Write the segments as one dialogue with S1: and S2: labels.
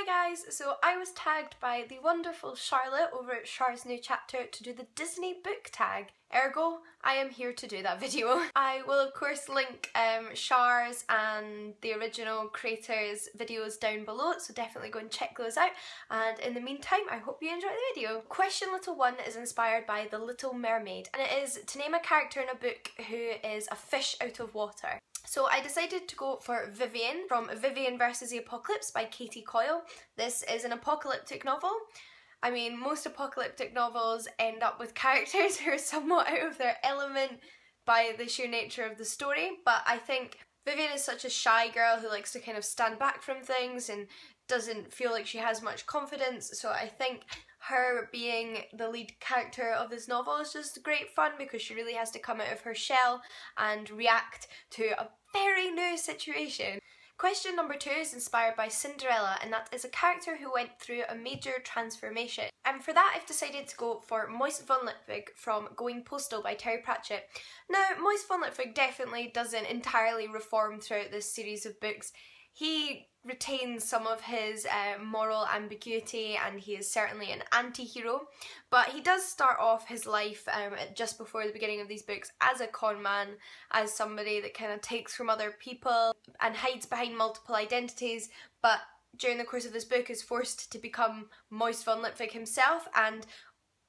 S1: Hi guys, so I was tagged by the wonderful Charlotte over at Charrs' new chapter to do the Disney book tag. Ergo, I am here to do that video. I will of course link Charrs and the original creators' videos down below, so definitely go and check those out. And in the meantime, I hope you enjoy the video. Question Little 1 is inspired by The Little Mermaid, and it is to name a character in a book who is a fish out of water. So I decided to go for Vivian from Vivian vs. the Apocalypse by Katie Coyle. This is an apocalyptic novel. I mean, most apocalyptic novels end up with characters who are somewhat out of their element by the sheer nature of the story, but I think Vivian is such a shy girl who likes to kind of stand back from things and doesn't feel like she has much confidence, so I think her being the lead character of this novel is just great fun because she really has to come out of her shell and react to a very new situation. Question number 2 is inspired by Cinderella, and that is a character who went through a major transformation. And for that I've decided to go for Moist von Lipwig from Going Postal by Terry Pratchett. Now, Moist von Lipwig definitely doesn't entirely reform throughout this series of books. He retains some of his moral ambiguity, and he is certainly an anti-hero, but he does start off his life just before the beginning of these books as a con man, as somebody that kind of takes from other people and hides behind multiple identities, but during the course of this book is forced to become Moist von Lipwig himself, and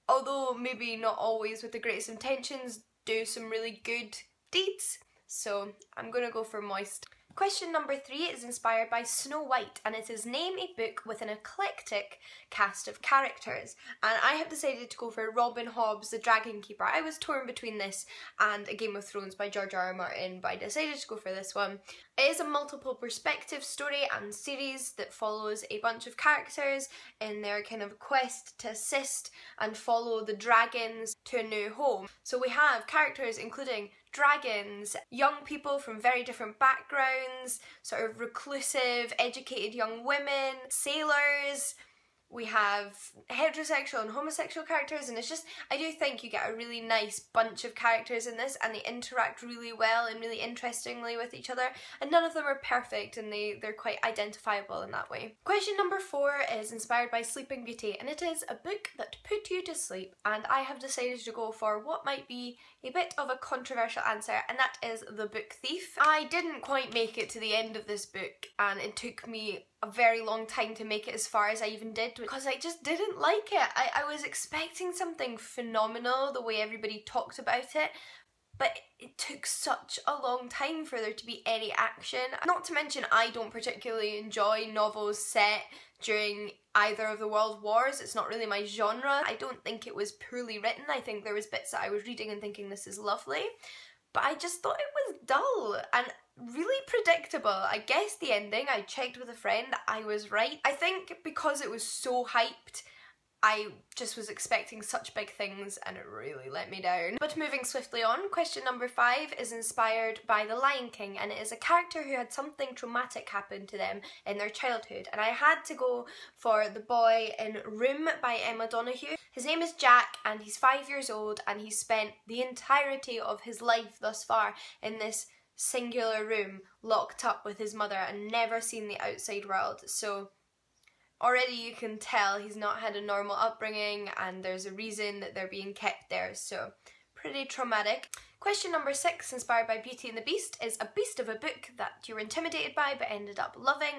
S1: although maybe not always with the greatest intentions, do some really good deeds. So I'm gonna go for Moist. Question number 3 is inspired by Snow White, and it is name a book with an eclectic cast of characters, and I have decided to go for Robin Hobb's The Dragon Keeper. I was torn between this and A Game of Thrones by George R.R. Martin, but I decided to go for this one. It is a multiple perspective story and series that follows a bunch of characters in their kind of quest to assist and follow the dragons to a new home. So we have characters including dragons, young people from very different backgrounds, sort of reclusive, educated young women, sailors. We have heterosexual and homosexual characters, and it's just, I do think you get a really nice bunch of characters in this, and they interact really well and really interestingly with each other, and none of them are perfect, and they're quite identifiable in that way. Question number 4 is inspired by Sleeping Beauty, and it is a book that put you to sleep, and I have decided to go for what might be a bit of a controversial answer, and that is The Book Thief. I didn't quite make it to the end of this book, and it took me a very long time to make it as far as I even did because I just didn't like it. I was expecting something phenomenal the way everybody talked about it, but it took such a long time for there to be any action. Not to mention, I don't particularly enjoy novels set during either of the world wars. It's not really my genre. I don't think it was poorly written. I think there was bits that I was reading and thinking this is lovely, but I just thought it was dull and really predictable. I guessed the ending, I checked with a friend, I was right. I think because it was so hyped, I just was expecting such big things and it really let me down. But moving swiftly on, question number 5 is inspired by The Lion King, and it is a character who had something traumatic happen to them in their childhood, and I had to go for The Boy in Room by Emma Donoghue. His name is Jack and he's 5 years old, and he's spent the entirety of his life thus far in this singular room locked up with his mother and never seen the outside world. So already you can tell he's not had a normal upbringing, and there's a reason that they're being kept there, so pretty traumatic. Question number 6, inspired by Beauty and the Beast, is a beast of a book that you were intimidated by but ended up loving,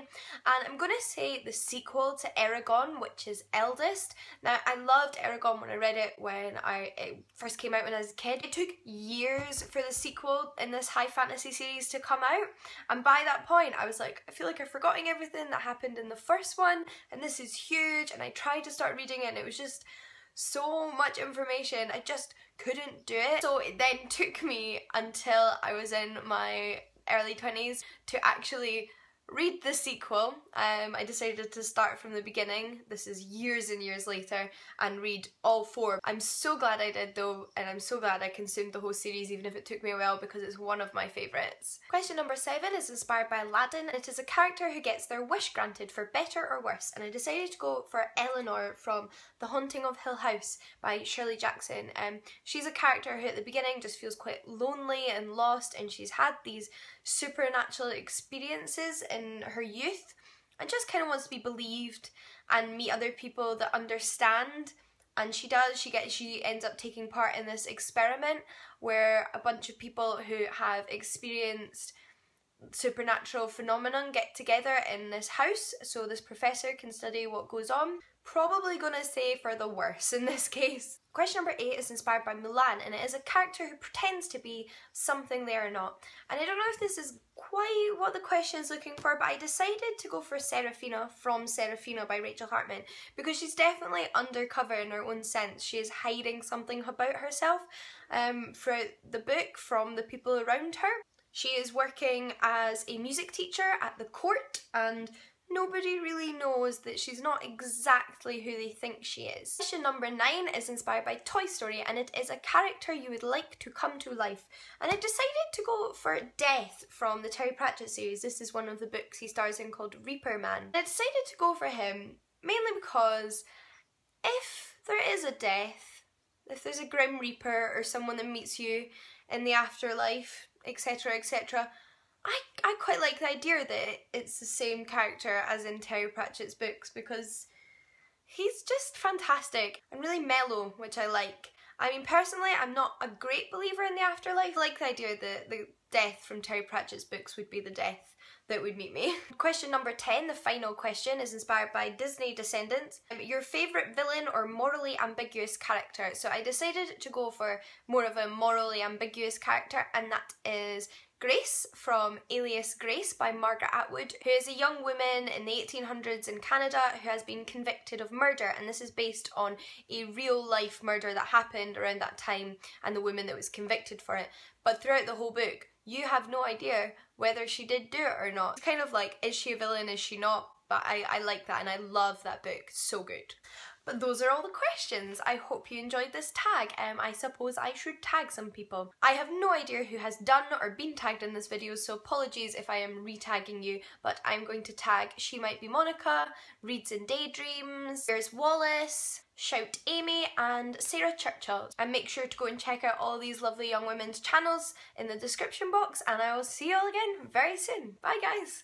S1: and I'm going to say the sequel to Eragon, which is Eldest. Now, I loved Eragon when I read it when it first came out when I was a kid. It took years for the sequel in this high fantasy series to come out, and by that point I was like, I feel like I've forgotten everything that happened in the first one, and this is huge, and I tried to start reading it and it was just so much information, I just couldn't do it. So it then took me until I was in my early 20s to actually read the sequel. I decided to start from the beginning, this is years and years later, and read all 4. I'm so glad I did though, and I'm so glad I consumed the whole series even if it took me a while because it's one of my favourites. Question number 7 is inspired by Aladdin, and it is a character who gets their wish granted for better or worse, and I decided to go for Eleanor from The Haunting of Hill House by Shirley Jackson. She's a character who at the beginning just feels quite lonely and lost, and she's had these supernatural experiences in her youth, and just kind of wants to be believed and meet other people that understand. And she does. She ends up taking part in this experiment where a bunch of people who have experienced supernatural phenomenon get together in this house so this professor can study what goes on. Probably gonna say for the worse in this case. Question number 8 is inspired by Mulan, and it is a character who pretends to be something they are not. And I don't know if this is quite what the question is looking for, but I decided to go for Seraphina from Seraphina by Rachel Hartman, because she's definitely undercover in her own sense. She is hiding something about herself throughout the book from the people around her. She is working as a music teacher at the court, and nobody really knows that she's not exactly who they think she is. Question number 9 is inspired by Toy Story, and it is a character you would like to come to life. And I decided to go for Death from the Terry Pratchett series. This is one of the books he stars in called Reaper Man. And I decided to go for him mainly because if there is a death, if there's a Grim Reaper or someone that meets you in the afterlife, etc, etc, I quite like the idea that it's the same character as in Terry Pratchett's books, because he's just fantastic and really mellow, which I like. I mean, personally, I'm not a great believer in the afterlife. I like the idea that the death from Terry Pratchett's books would be the death that would meet me. Question number 10, the final question, is inspired by Disney Descendants. Your favourite villain or morally ambiguous character? So I decided to go for more of a morally ambiguous character, and that is Grace from Alias Grace by Margaret Atwood, who is a young woman in the 1800s in Canada who has been convicted of murder, and this is based on a real life murder that happened around that time and the woman that was convicted for it. But throughout the whole book, you have no idea whether she did do it or not. It's kind of like, is she a villain, is she not? But I like that, and I love that book. It's so good. But those are all the questions. I hope you enjoyed this tag. I suppose I should tag some people. I have no idea who has done or been tagged in this video, so apologies if I am re-tagging you, but I'm going to tag She Might Be Monica, Reads in Daydreams, There's Wallace, Shout Amy, and Sarah Churchill. And make sure to go and check out all these lovely young women's channels in the description box, and I will see you all again very soon. Bye guys!